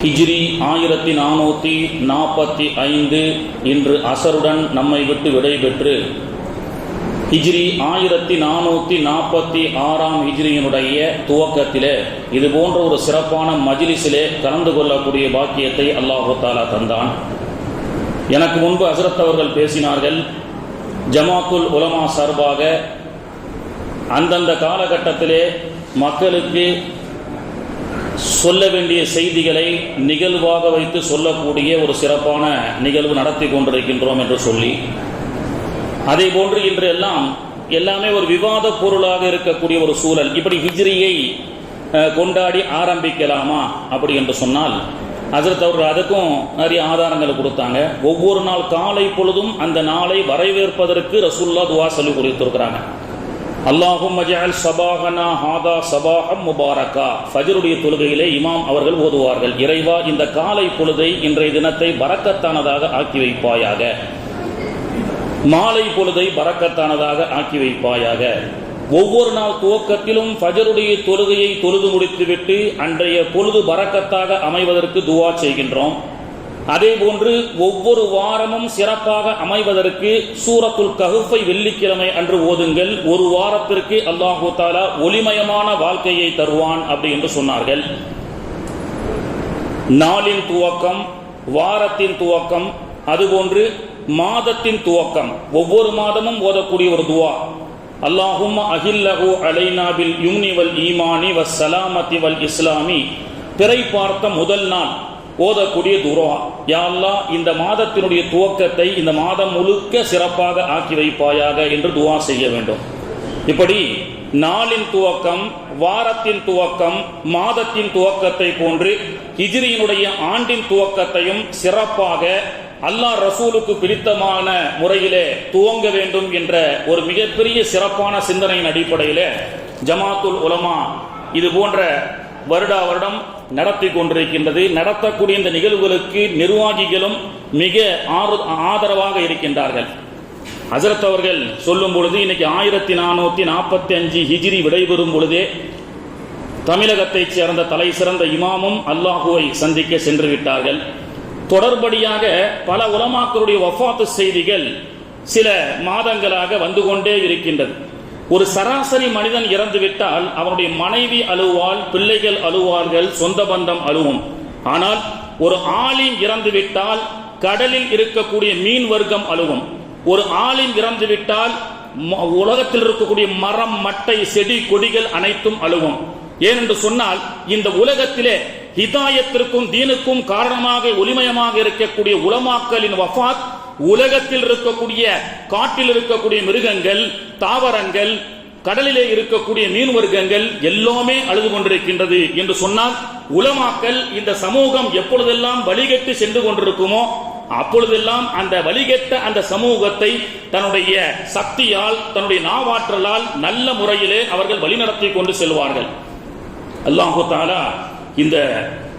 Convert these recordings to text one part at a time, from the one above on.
ஹிஜ்ரி 1445 இன்று அசருடன் நம்மை விட்டு விடைபெற்று ஹிஜ்ரி 1446 ஹிஜ்ரியினுடைய துவக்கத்திலே இது போன்ற ஒரு சிறப்பான மஜ்லிஸிலே கலந்து கொள்ளக்கூடிய பாக்கியத்தை அல்லாஹு தஆலா தந்தான். எனக்கு முன்பு ஹஸரத் அவர்கள் பேசினார்கள். ஜமாத்துல் உலமா சார்பாக அந்தந்த காலகட்டத்திலே மக்களுக்கு சொல்ல வேண்டிய செய்திகளை நிகழ்வாக வைத்து சொல்லக்கூடிய ஒரு சிறப்பான நிகழ்வு நடத்தி கொண்டிருக்கின்றோம் என்று சொல்லி, அதே போன்று இன்று எல்லாமே ஒரு விவாத பொருளாக இருக்கக்கூடிய ஒரு சூழல். இப்படி ஹிஜ்ரியை கொண்டாடி ஆரம்பிக்கலாமா அப்படி என்று சொன்னால், ஹஸரத் அவர்கள் அதுக்கும் நிறைய ஆதாரங்களை கொடுத்தாங்க. ஒவ்வொரு நாள் காலை பொழுதும் அந்த நாளை வரவேற்பதற்கு ரசூலுல்லாஹ் துஆ சொல்லி கொடுத்திருக்கிறாங்க. அல்லாஹும்ம ஜஅல் ஸபாஹனா ஹாதா ஸபாஹம் முபாரக்கா. ஃபஜ்ருடைய தொழுகையிலே இமாம் அவர்கள் ஓதுவார்கள், இறைவா இந்த காலை பொழுதை இன்றைய தினத்தை பரக்கத்தானதாக ஆக்கி வைப்பாயாக, மாலை பொழுதை பரக்கத்தானதாக ஆக்கி வைப்பாயாக. ஒவ்வொரு நாள் துவக்கத்திலும் ஃபஜ்ருடைய தொழுகையை தொழுது முடித்துவிட்டு அன்றைய பொழுது பரக்கத்தாக அமைவதற்கு துஆ செய்கின்றோம். அதே போன்று ஒவ்வொரு வாரமும் சிறப்பாக அமைவதற்கு சூரத்துல் கஹ்ஃபை வெள்ளிக்கிழமை அன்று ஓதுங்கள், ஒரு வாரத்திற்கு அல்லாஹு தஆலா ஒளிமயமான வாழ்க்கையை தருவான் அப்படி என்று சொன்னார்கள். நாளின் துவக்கம், வாரத்தின் துவக்கம், அதுபோன்று மாதத்தின் துவக்கம், ஒவ்வொரு மாதமும் ஓதக்கூடிய ஒரு துஆ. அல்லாஹும்ம அஹில்லஹு அலைனா பில் யும்னி வல் ஈமானி வஸ் ஸலாமத்தி வல் இஸ்லாமி. பிறை பார்த்த முதல் நாள் ஓதக்கூடிய துஆ, யா அல்லாஹ் இந்த மாதத்தினுடைய துவக்கத்தை இந்த மாதம் முழுக்க சிறப்பாக ஆக்கி வைப்பாயாக என்று துஆ செய்ய வேண்டும். இப்படி நாளின் துவக்கம், வாரத்தின் துவக்கம், மாதத்தின் துவக்கத்தை போன்று ஹிஜ்ரியினுடைய ஆண்டின் துவக்கத்தையும் சிறப்பாக அல்லாஹ் ரசூலுக்கு பிடித்தமான முறையிலே துவங்க வேண்டும் என்ற ஒரு மிகப்பெரிய சிறப்பான சிந்தனையின் அடிப்படையில் ஜமாத்துல் உலமா இது போன்ற வருடா வருடம் நடத்தி கொண்டிருக்கின்றது. நடத்தக்கூடிய இந்த நிகழ்வுகளுக்கு நிர்வாகிகளும் மிக ஆதரவாக இருக்கின்றார்கள். ஹஸரத் அவர்கள் சொல்லும் பொழுது இன்னைக்கு 1445 ஹிஜ்ரி விடைபெறும் பொழுதே தமிழகத்தைச் சேர்ந்த தலை சிறந்த இமாமும் அல்லாஹுவை சந்திக்க சென்று விட்டார்கள். தொடர்படியாக பல உலமாக்களுடைய வஃபாத்து செய்திகள் சில மாதங்களாக வந்து கொண்டே இருக்கின்றது. ஒரு சராசரி மனிதன் இறந்துவிட்டால் அவனுடைய மனைவி அழுவாள், பிள்ளைகள் அழுவார்கள், சொந்த பந்தம் அழுவும். ஆனால் ஒரு ஆலிம் இறந்துவிட்டால் கடலில் இருக்கக்கூடிய மீன் வர்க்கம் அழுவும். ஒரு ஆலிம் இறந்துவிட்டால் உலகத்தில் இருக்கக்கூடிய மரம், மட்டை, செடி, கொடிகள் அனைத்தும் அழுவும். ஏனென்று சொன்னால் இந்த உலகத்திலே ஹிதாயத்திற்கும் தீனுக்கும் காரணமாக ஒளிமயமாக இருக்கக்கூடிய உலமாக்களின் வஃபாத் உலகத்தில் இருக்கக்கூடிய காட்டில் இருக்கக்கூடிய மிருகங்கள், தாவரங்கள், கடலிலே இருக்கக்கூடிய மீன் வர்க்கங்கள் எல்லாமே அழுது கொண்டிருக்கின்றது என்று சொன்னால், உலமாக்கள் இந்த சமூகம் எப்பொழுதெல்லாம் வழிகெட்டு சென்று கொண்டிருக்குமோ அப்பொழுதெல்லாம் அந்த வழிகெட்ட அந்த சமூகத்தை தன்னுடைய சக்தியால், தன்னுடைய நாவாற்றலால் நல்ல முறையிலே அவர்கள் வழிநடத்தி கொண்டு செல்வார்கள். அல்லாஹு தஆலா இந்த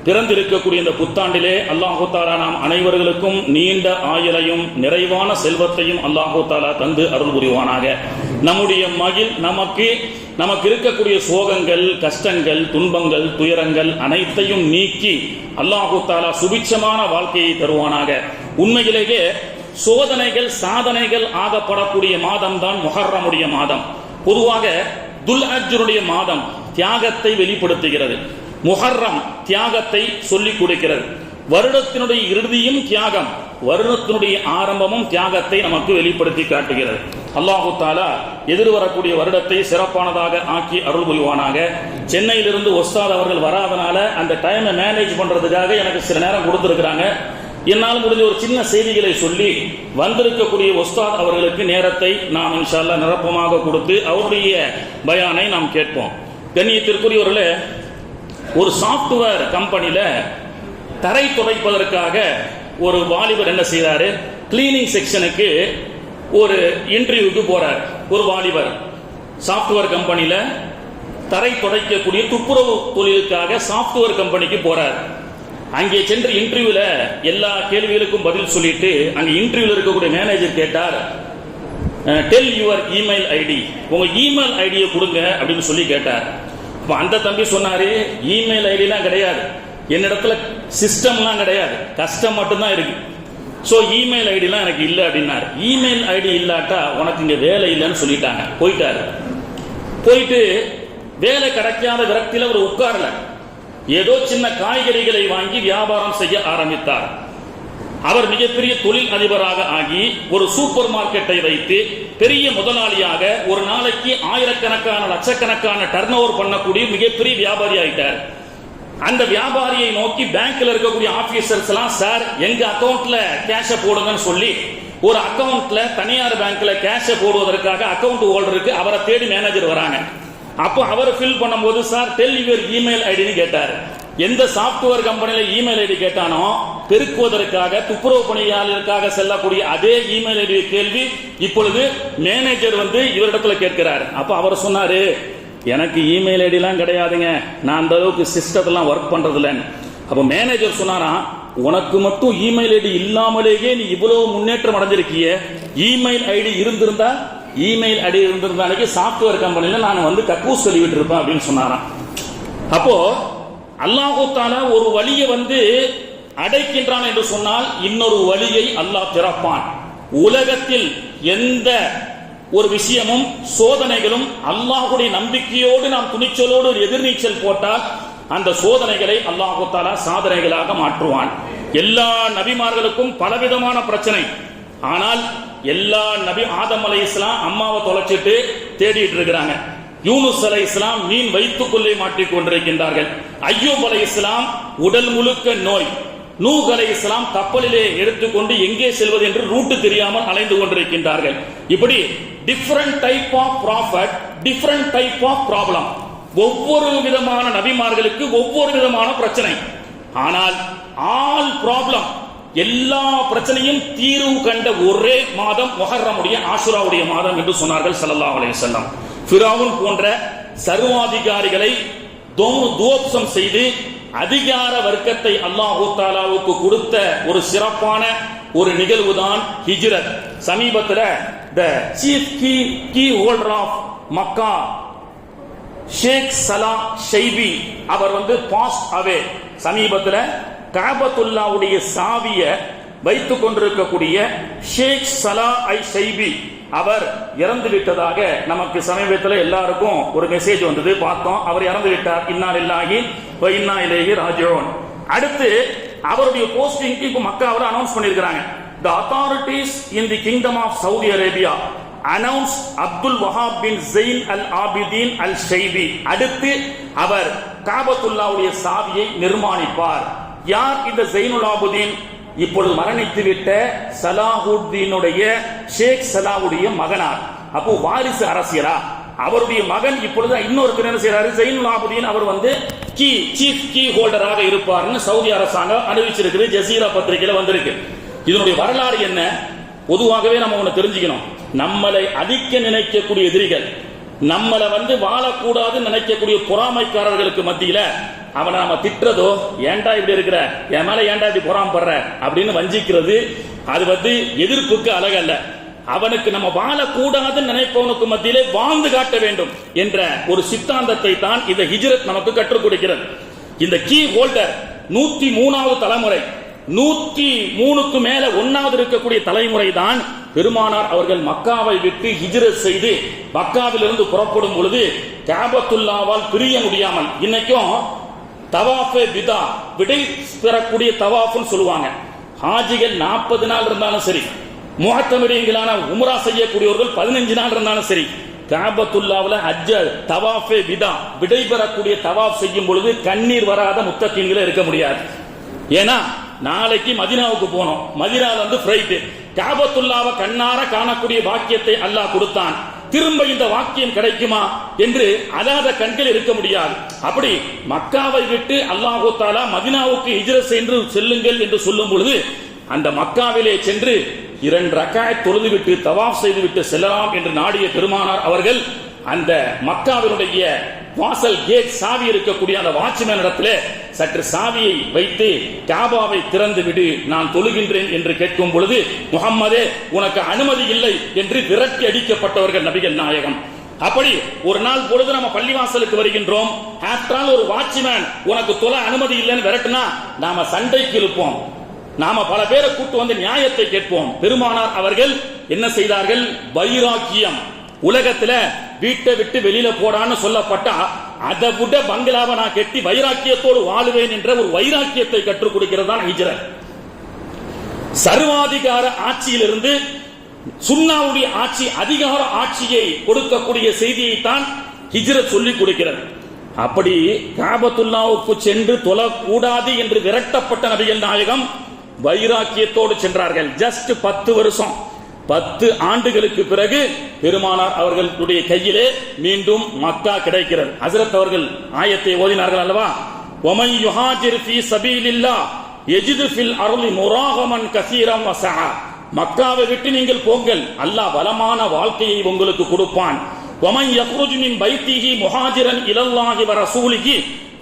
பிறந்திருக்கக்கூடிய இந்த புத்தாண்டிலே அல்லாஹு தஆலா நாம் அனைவர்களுக்கும் நீண்ட ஆயுளையும் நிறைவான செல்வத்தையும் அல்லாஹு தஆலா தந்து அருள் புரிவானாக. நம்முடைய நமக்கு இருக்கக்கூடிய சோகங்கள், கஷ்டங்கள், துன்பங்கள், துயரங்கள் அனைத்தையும் நீக்கி அல்லாஹு தஆலா சுபிட்சமான வாழ்க்கையை தருவானாக. உண்மையிலேயே சோதனைகள், சாதனைகள் ஆகப்படக்கூடிய மாதம் தான் முஹர்ரமுடைய மாதம். பொதுவாக துல்ஹஜ்ஜுடைய மாதம் தியாகத்தை வெளிப்படுத்துகிறது. முஹர்ரம் தியாகத்தை சொல்லிக் கொடுக்கிறது. வருடத்தினுடைய இறுதியும் தியாகம், வருடத்தினுடைய ஆரம்பமும் தியாகத்தை நமக்கு வெளிப்படுத்தி காட்டுகிறது. அல்லாஹு தஆலா எதிர்வரக்கூடிய வருடத்தை சிறப்பானதாக ஆக்கி அருள் புரிவானாக. சென்னையிலிருந்து உஸ்தாத் அவர்கள் வராதனால அந்த டைமை மேனேஜ் பண்றதுக்காக எனக்கு சில நேரம் கொடுத்திருக்கிறாங்க. என்னால் முடிஞ்ச ஒரு சின்ன செய்திகளை சொல்லி வந்திருக்கக்கூடிய உஸ்தாத் அவர்களுக்கு நேரத்தை நாம் இன்ஷா அல்லாஹ் நிரப்பமாக கொடுத்து அவருடைய பயானை நாம் கேட்போம். கண்ணியத்திற்குரியவர்களே, ஒரு சாப்ட்வேர் கம்பெனியில தரை துடைப்பதற்காக ஒரு வாலிபர் என்ன செய்யறாரு, கிளீனிங் செக்ஷனுக்கு ஒரு இன்டர்வியூக்கு போறார். ஒரு வாலிபர் சாப்ட்வேர் கம்பெனியில தரை துடைக்கக்கூடிய துப்புரவு தொழிலுக்காக சாப்ட்வேர் கம்பெனிக்கு போறார். அங்கே சென்று இன்டர்வியூல எல்லா கேள்விகளுக்கும் பதில் சொல்லிட்டு அங்கே இன்டர்வியூல இருக்கக்கூடிய மேனேஜர் கேட்டார், டெல் யுவர் இமெயில் ஐடி, உங்க இமெயில் ஐடியை கொடுங்க அப்படின்னு சொல்லி கேட்டார். அந்த தம்பி சொன்னாரு, இமெயில் ஐடிலாம் கிடையாது, என்னிடத்துல சிஸ்டம்லாம் கிடையாது, கஷ்டம் மட்டும்தான் இருக்கு. ஸோ இமெயில் ஐடிலாம் எனக்கு இல்லை அப்படின்னாரு. இமெயில் ஐடி இல்லாட்டா உனக்கு இங்கே வேலை இல்லைன்னு சொல்லிட்டாங்க. போயிட்டாரு. போயிட்டு வேலை கிடைக்காத விரக்தியில் அவர் உட்காரல. ஏதோ சின்ன காய்கறிகளை வாங்கி வியாபாரம் செய்ய ஆரம்பித்தார். அவர் மிகப்பெரிய தொழில் அதிபராக ஆகி ஒரு சூப்பர் மார்க்கெட்டை வைத்து பெரிய முதலாளியாக ஒரு நாளைக்கு ஆயிரக்கணக்கான லட்சக்கணக்கான டர்ன் ஓவர் பண்ணக்கூடிய மிகப்பெரிய வியாபாரி ஆயிட்டார். அந்த வியாபாரியை நோக்கி பேங்க்ல இருக்கக்கூடிய ஆபீசர்ஸ் எல்லாம், சார் எங்க அக்கவுண்ட்ல கேஷ போடுங்கன்னு சொல்லி ஒரு அக்கவுண்ட்ல தனியார் பேங்க்ல கேஷ போடுவதற்காக அக்கவுண்ட் ஹோல்டருக்கு அவரை தேடி மேனேஜர் வராங்க. அப்போ அவர் ஃபில் பண்ணும்போது, சார் டெல் யுவர் இமெயில் ஐடின்னு கேட்டார். எந்த சாப்ட்வேர் கம்பெனியில இமெயில் ஐடி கேட்டானோ பெருக்குவதற்காக துப்புரவு பணியாளருக்காக செல்லக்கூடிய அதே இமெயில் ஐடி கேள்வி இப்பொழுது மேனேஜர் வந்து இவரிடத்துல கேட்கிறார். அப்ப அவர் சொன்னாரு, எனக்கு இமெயில் ஐடி எல்லாம் கிடையாதுங்க, நான் அந்த அளவுக்கு சிஸ்டத்தெல்லாம் ஒர்க் பண்றது இல்லைன்னு. அப்ப மேனேஜர் சொன்னாரா, உனக்கு மட்டும் இமெயில் ஐடி இல்லாமலேயே நீ இவ்வளவு முன்னேற்றம் அடைஞ்சிருக்கிய, இமெயில் ஐடி இருந்திருந்தா அன்னைக்கு சாப்ட்வேர் கம்பெனில நான் வந்து கக்கூஸ் சொல்லிவிட்டு இருப்பேன் அப்படின்னு சொன்னாராம். அப்போ அல்லாஹு தஆலா ஒரு வழியை வந்து அடைக்கின்றான் என்று சொன்னால் இன்னொரு வழியை அல்லாஹ் திறப்பான். உலகத்தில் எந்த ஒரு விஷயமும் சோதனைகளும் அல்லாஹ்வுடைய நம்பிக்கையோடு நாம் துணிச்சலோடு ஒரு எதிர்நீச்சல் போட்டால் அந்த சோதனைகளை அல்லாஹு தஆலா சாதனைகளாக மாற்றுவான். எல்லா நபிமார்களுக்கும் பலவிதமான பிரச்சனை. ஆனால் எல்லா நபி ஆதம் அலைஹிஸ்ஸலாம் அம்மாவை தொலைச்சிட்டு தேடிட்டு இருக்கிறாங்க. யூனுஸ் அலைஹிஸ்ஸலாம் மீன் வைத்துக்குள்ளே மாட்டிக் கொண்டிருக்கின்றார்கள். அய்யூப் அலைஹிஸ்ஸலாம் உடல் முழுக்க நோய். நூஹ் அலைஹிஸ்ஸலாம் கப்பலிலே எடுத்துக்கொண்டு எங்கே செல்வது என்று ரூட்டு தெரியாமல் அலைந்து கொண்டிருக்கின்றார்கள். இப்படி different type of prophet, different type of problem. ஒவ்வொரு விதமான நபிமார்களுக்கு ஒவ்வொரு விதமான பிரச்சனை. ஆனால் ஆல் ப்ராப்ளம், எல்லா பிரச்சனையும் தீர்வு கண்ட ஒரே மாதம் முஹர்ரமுடைய ஆஷுராவுடைய மாதம் என்று சொன்னார்கள் ஸல்லல்லாஹு அலைஹி வஸல்லம். ஃபிரௌன் போன்ற சர்வாதிகாரிகளை துவம்சம் செய்து அதிகார வர்க்கத்தை அல்லாஹு தஆலாவுக்கு கொடுத்த ஒரு சிறப்பான ஒரு நிகழ்வுதான் ஹிஜ்ரத். சமீபத்தில் the chief key holder of Makkah Sheikh Saleh Shaibi அவர் வந்து பாஸ்ட் அவே. சமீபத்தில் கஅபத்துல்லாவுடைய சாவிய வைத்துக் கொண்டிருக்கக்கூடிய ஷேக் சலா ஐ ஷைபி அவர் இறந்து விட்டதாக நமக்கு சமீபத்தில் எல்லாருக்கும் ஒரு மெசேஜ் வந்தது, பார்த்தோம். அவர் இறந்து விட்டார். இன்னா லில்லாஹி வ இன்னா இலைஹி ராஜிஊன். அடுத்து அவருடைய போஸ்டிங்க்கு இப்ப மக்காவுல அனௌன்ஸ் பண்ணிருக்காங்க. The authorities in the kingdom of Saudi Arabia announced Abdul Wahab bin Zain al-Abidin al-Shaybi. அடுத்து அவர் காபத்துல்லாவுடைய சாவியை நிர்மாணிப்பார். யார் இந்த ஜெயினுல் ஆபிதீன்? இப்பொழுது மரணித்து விட்ட சலாஹுத்தீனுடைய ஷேக் சலாவுடைய மகனார். அப்போ வாரிசு அரசியலா? அவருடைய மகன் இப்பொழுது இன்னொரு என்ன செய்யறாரு, ஜெயினுல் ஆபிதீன் அவர் வந்து சீஃப் கீ ஹோல்டராக இருப்பார்னு சவுதி அரசாங்கம் அறிவிச்சிருக்கு. ஜசீரா பத்திரிகையில வந்திருக்கு. இதனுடைய வரலாறு என்ன? பொதுவாகவே நம்ம ஒண்ணு தெரிஞ்சுக்கணும். நம்மளை அழிக்க நினைக்கக்கூடிய எதிரிகள், நம்மளை வந்து வாழக்கூடாது நினைக்கக்கூடிய பொறாமைக்காரர்களுக்கு மத்தியில அவனை நாம திட்டுறதோ, ஏன்டா இப்படி இருக்கிற, என் மேல ஏன்டா இப்படி பொறாமப்படுற அப்படின்னு வஞ்சிக்கிறது, அது வந்து எதிர்ப்புக்கு அழகல்ல. அவனுக்கு நம்ம வாழக்கூடாதுன்னு நினைப்பவனுக்கு மத்தியிலே வாழ்ந்து காட்ட வேண்டும் என்ற ஒரு சித்தாந்தத்தை தான் இந்த ஹிஜ்ரத் நமக்கு கற்றுக் கொடுக்கிறது. இந்த கீ ஹோல்டர் 103வது தலைமுறை, 103க்கு மேல 1வது இருக்கக்கூடிய தலைமுறை தான் பெருமானார் அவர்கள் மக்காவை விட்டு ஹிஜ்ரத் செய்து மக்காவிலிருந்து புறப்படும் பொழுது கஅபத்துல்லாவால் பிரிய முடியாமல், இன்னைக்கும் தவாஃபே விதா, விடை பெறக்கூடிய தவாஃப்னு சொல்லுவாங்க. ஹாஜிகள் 40 நாள் இருந்தாலும் சரி, முஹத்தமிரீன்களான உம்ரா செய்யக்கூடியவர்கள் 15 நாள் இருந்தாலும் சரி, கஅபத்துல்லாவுல ஹஜ்ஜ தவாஃபே விதா, விடை பெறக்கூடிய தவாஃப் செய்யும் பொழுது கண்ணீர் வராத முத்தகீன்களே இருக்க முடியாது. ஏன்னா நாளைக்கு மதீனாவுக்கு போனோம், மதீனால வந்து ஃப்ளைட், கஅபத்துல்லாவை கண்ணார காணக்கூடிய பாக்கியத்தை அல்லாஹ் கொடுத்தான். திரும்ப இந்த வாக்கியம் கிடைக்குமா என்று அலாத கண்கள் இருக்க முடியாது. அப்படி மக்காவை விட்டு அல்லாஹு தஆலா மதீனாவுக்கு ஹிஜ்ரத் சென்று செல்லுங்கள் என்று சொல்லும் பொழுது அந்த மக்காவிலே சென்று 2 ரக்காத் தொழுதுவிட்டு தவாஃப் செய்துவிட்டு செல்லலாம் என்று நாடிய பெருமானார் அவர்கள் அந்த மக்காவினுடைய வாசல் கேட் சாவி இருக்கக்கூடிய அந்த வாட்ச்மேன் இடத்திலே சற்று சாவியை வைத்து காபாவை திறந்து விடு, நான் தொழுகின்றேன் என்று கேட்கும் பொழுது, முஹம்மதே உனக்கு அனுமதி இல்லை என்று விரட்டி அடிக்கப்பட்டவர்கள் நபிகள் நாயகம். அப்படி ஒரு நாள் பொழுது நம்ம பள்ளிவாசலுக்கு வருகின்றோம். ஆஃப்டர் ஆல் ஒரு வாட்ச்மேன் உனக்கு தொலை அனுமதி இல்லைன்னு விரட்டுனா நாம சண்டைக்கு இருப்போம். நாம பல பேரை கூட்டு வந்து நியாயத்தை கேட்போம். பெருமானார் அவர்கள் என்ன செய்தார்கள்? வைராக்கியம். உலகத்துல வீட்டை விட்டு வெளியில போடான்னு சொல்லப்பட்டா அதை விட பங்களாவை நான் கட்டி வைராக்கியத்தோடு வாழுவேன் என்ற ஒரு வைராக்கியத்தை கற்றுக் கொடுக்கிறது தான் ஹிஜ்ரத். சர்வாதிகார ஆட்சியிலிருந்து சுன்னாவுடைய ஆட்சி, அதிகார ஆட்சியை கொடுக்கக்கூடிய செய்தியை தான் ஹிஜ்ரத் சொல்லிக் கொடுக்கிறது. அப்படி காபத்துல்லாவுக்கு சென்று தொழக்கூடாது என்று விரட்டப்பட்ட நபிகள் நாயகம் வைராக்கியத்தோடு சென்றார்கள். ஜஸ்ட் 10 வருஷம், 10 ஆண்டுகளுக்கு பிறகு பெருமானார் அவர்களுடைய கையிலே மீண்டும் மக்கா கிடைக்கிறது. ஹஜ்ரத் அவர்கள் ஆயத்தை ஓதினார்கள் அல்லவா? வமன் யுஹாஜிர் ஃபீ சபீலில்லாஹ் யஜிது ஃபில் அர்லி முராகமன் கஸீரன் வஸஆ. மக்காவை விட்டு நீங்கள் போங்கள், அல்லாஹ் வளமான வாழ்க்கையை உங்களுக்கு கொடுப்பான். வமன் யக்ருஜ் மின் பைத்திஹி முஹாஜிரன் இலல்லாஹி வ ரசூலிஹி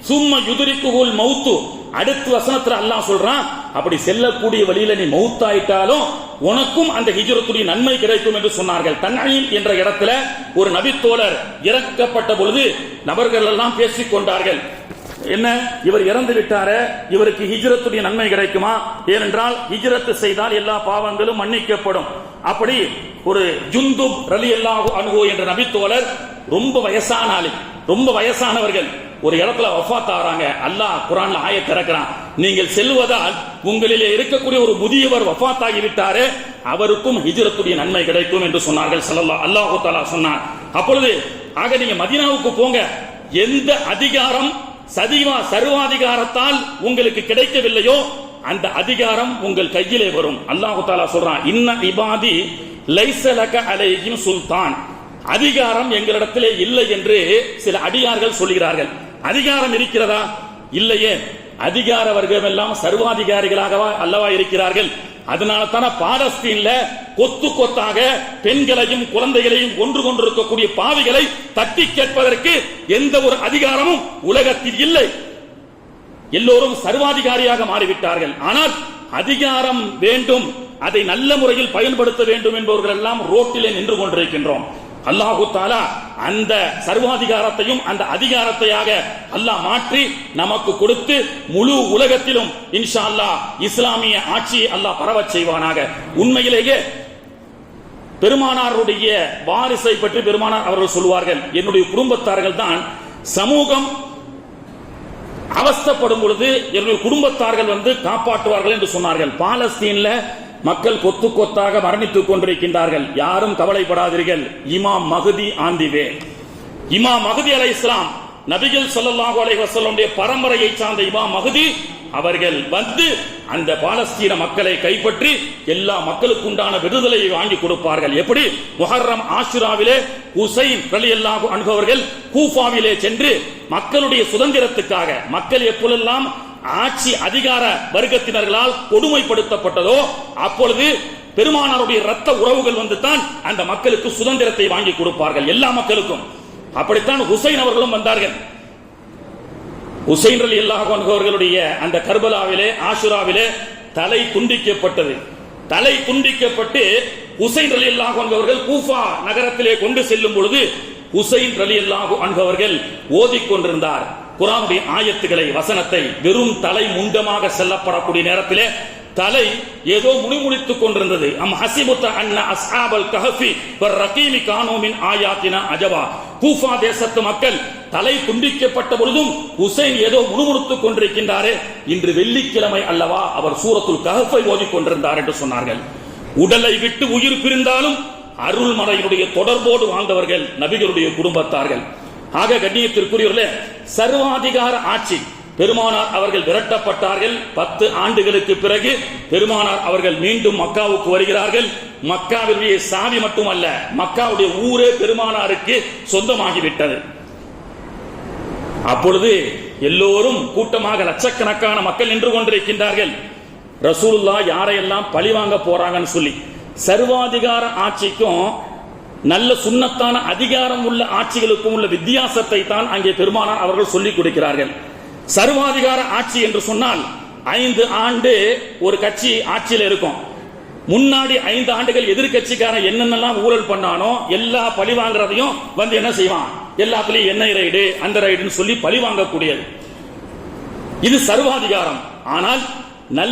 சும்ம யுத்ரிகுல் மௌத். அடுத்த வசனத்துல அல்லாஹ் சொல்றான், அப்படி செல்லக்கூடிய வழியில நீ மௌத்தாயிட்டாலும் உனக்கும் அந்த ஹிஜ்ரத்துடைய நன்மை கிடைக்கும் என்று சொன்னார்கள். தன்ஈம் என்ற இடத்துல ஒரு நபித்தோழர் இறக்கப்பட்ட பொழுது நபர்கள் எல்லாம் பேசிக் கொண்டார்கள். என்ன, இவர் இறந்து விட்டார, இவருக்கு ஹிஜ்ரத்துடைய நன்மை கிடைக்குமா? ஏனென்றால் ஹிஜ்ரத் செய்தால் எல்லா பாவங்களும் மன்னிக்கப்படும். அப்படி ஒரு ஜுந்துப் ரலியல்லாஹு அன்ஹு என்ற நபித்தோழர் ரொம்ப வயசான ஆளு, ரொம்ப வயசானவர்கள் ஒரு இடத்துல வஃபாத் ஆறாங்க. அல்லாஹ் குர்ஆன்ல ஆயத் இறக்குறான், நீங்கள் செல்வதால் உங்களிலே இருக்கக்கூடிய ஒரு முதியவர் வஃபாத் ஆகிவிட்டாரே, அவருக்கும் ஹிஜ்ரத்துடைய நன்மை கிடைக்கும் என்று சொன்னார்கள். ஸல்லல்லாஹு அல்லாஹு தஆலா சொன்னார். அப்பொழுது ஆக நீங்க மதீனாவுக்கு போங்க, எந்த அதிகாரம் சர்வாதிகாரத்தால் உங்களுக்கு கிடைக்கவில்லையோ அந்த அதிகாரம் உங்கள் கையிலே வரும். அல்லாஹு தஆலா சொல்றான், இன்ன இபாதி லைஸ லக அலைஹிம் சுல்தான். அதிகாரம் எங்களிடத்திலே இல்லை என்று சில அடியார்கள் சொல்கிறார்கள். அதிகாரம் இருக்கிறதா? இல்லையே. அதிகார வர்க்கம் எல்லாம் சர்வாதிகாரிகளாக அல்லவா இருக்கிறார்கள். அதனால தான பாலஸ்தீன்ல கொத்து கொத்தாக பெண்களையும் குழந்தைகளையும் கொன்று கொண்டிருக்கக்கூடிய பாவிகளை தட்டி கேட்பதற்கு எந்த ஒரு அதிகாரமும் உலகத்தில் இல்லை. எல்லோரும் சர்வாதிகாரியாக மாறிவிட்டார்கள். ஆனால் அதிகாரம் வேண்டும், அதை நல்ல முறையில் பயன்படுத்த வேண்டும் என்பவர்கள் எல்லாம் ரோட்டிலே நின்று கொண்டிருக்கின்றோம். அல்லாஹு தஆலா அந்த சர்வாதிகாரத்தையும் அந்த அதிகாரத்தையாக அல்லாஹ் மாற்றி நமக்கு கொடுத்து முழு உலகத்திலும் இன்ஷா அல்லாஹ் இஸ்லாமிய ஆட்சியை அல்லாஹ் பரவச் செய்வானாக. உண்மையிலேயே பெருமானாருடைய வாரிசை பற்றி பெருமானார் அவர்கள் சொல்வார்கள், என்னுடைய குடும்பத்தார்கள் தான் சமூகம் அவஸ்தைப்படும் பொழுது என்னுடைய குடும்பத்தார்கள் வந்து காப்பாற்றுவார்கள் என்று சொன்னார்கள். பாலஸ்தீன்ல மக்கள் கொத்து கொத்தாக மரணித்துக் கொண்டிருக்கின்றார்கள். யாரும் கவலைப்படாதீர்கள், இமாம் மஹ்தி ஆன் தி வே. இமாம் மஹ்தி அலைஹிஸ்ஸலாம் நபிகள் ஸல்லல்லாஹு அலைஹி வஸல்லம் பரம்பரையை சார்ந்த இமாம் மஹ்தி அவர்கள் வந்து அந்த பாலஸ்தீன மக்களை கைப்பற்றி எல்லா மக்களுக்கு உண்டான விடுதலையை வாங்கி கொடுப்பார்கள். எப்படி? முஹர்ரம் ஆஷுராவிலே ஹுசைன் ரலியல்லாஹு அன்ஹு அவர்கள் கூஃபாவிலே சென்று மக்களுடைய சுதந்திரத்துக்காக, மக்கள் எப்பொழுதெல்லாம் ஆட்சி அதிகார வர்க்கத்தினர்களால் கொடுமைப்படுத்தப்பட்டதோ அப்பொழுது பெருமானாருடைய ரத்த உறவுகள் வந்து தான் அந்த மக்களுக்கு சுதந்திரத்தை வாங்கி கொடுப்பார்கள், எல்லா மக்களுக்கும். அப்படித்தான் ஹுசைன் அவர்களும் வந்தார்கள். ஹுசைன் ரலியல்லாஹு அன்ஹு அவர்களுடைய அந்த கர்பலாவிலே ஆஷுராவிலே தலை துண்டிக்கப்பட்டது. தலை துண்டிக்கப்பட்டு ஹுசைன் ரலியல்லாஹு அன்ஹு அவர்கள் கூஃபா நகரத்திலே கொண்டு செல்லும் பொழுது ஹுசைன் ரலியல்லாஹு அன்ஹு அவர்கள் ஓதிக்கொண்டிருந்தார் குர்ஆனுடைய ஆயத்துக்களை, வசனத்தை. வெறும் தலை முண்டமாக செல்லப்படக்கூடிய நேரத்திலே தலை ஏதோ முணுமுணுத்துக் கொண்டிருந்தது. அம் ஹஸிபுத அன்ன அஸ்ஹாபல் கஹஃபி வர்ரகீமி கானூ மின் ஆயாத்தினா அஜபா. கூஃபா தேசத்து மக்கள் தலை துண்டிக்கப்பட்ட பொழுதும் ஹுசைன் ஏதோ முணுமுணுத்துக் கொண்டிருக்கின்றாரே, இன்று வெள்ளிக்கிழமை அல்லவா அவர் சூரத்துல் கஹஃபை ஓதிக் கொண்டிருந்தார் என்று சொன்னார்கள். உடலை விட்டு உயிர் பிரிந்தாலும் அருள்மறையினுடைய தொடர்போடு வாழ்ந்தவர்கள் நபிகளுடைய குடும்பத்தார்கள். ஆக கண்ணியத்திற்குரியவர்களே, சர்வாதிகார ஆட்சி. பெருமானார் அவர்கள் விரட்டப்பட்டார்கள். 10 ஆண்டுகளுக்கு பிறகு பெருமானார் அவர்கள் மீண்டும் மக்காவுக்கு வருகிறார்கள். மக்காவினுடைய சாவி மட்டுமல்ல, மக்காவுடைய ஊரே பெருமானாருக்கு சொந்தமாகிவிட்டது. அப்பொழுது எல்லோரும் கூட்டமாக லட்சக்கணக்கான மக்கள் நின்று கொண்டிருக்கின்றார்கள். ரசூலுல்லாஹ் யாரையெல்லாம் பழிவாங்க போறாங்கன்னு சொல்லி. சர்வாதிகார ஆட்சிக்கும் நல்ல சுன்னத்தான அதிகாரம் உள்ள ஆட்சிகளுக்கும் உள்ள வித்தியாசத்தை தான் அங்கே பெருமானார் அவர்கள் சொல்லிக் கொடுக்கிறார்கள். சர்வாதிகார ஆட்சி என்று சொன்னால் 5 ஆண்டு ஒரு கட்சி ஆட்சியில் இருக்கும். முன்னாடி 5 ஆண்டுகள் எதிர்கட்சிக்காரன் என்னென்னலாம் ஊழல் பண்ணானோ எல்லா பழி வாங்குறதையும் வந்து என்ன செய்வான், எல்லாத்துலயும் எண்ணெய் ரைடு அந்த ரைடுன்னு சொல்லி பழி வாங்கக்கூடியது. இது சர்வாதிகாரம். ஆனால் நல்ல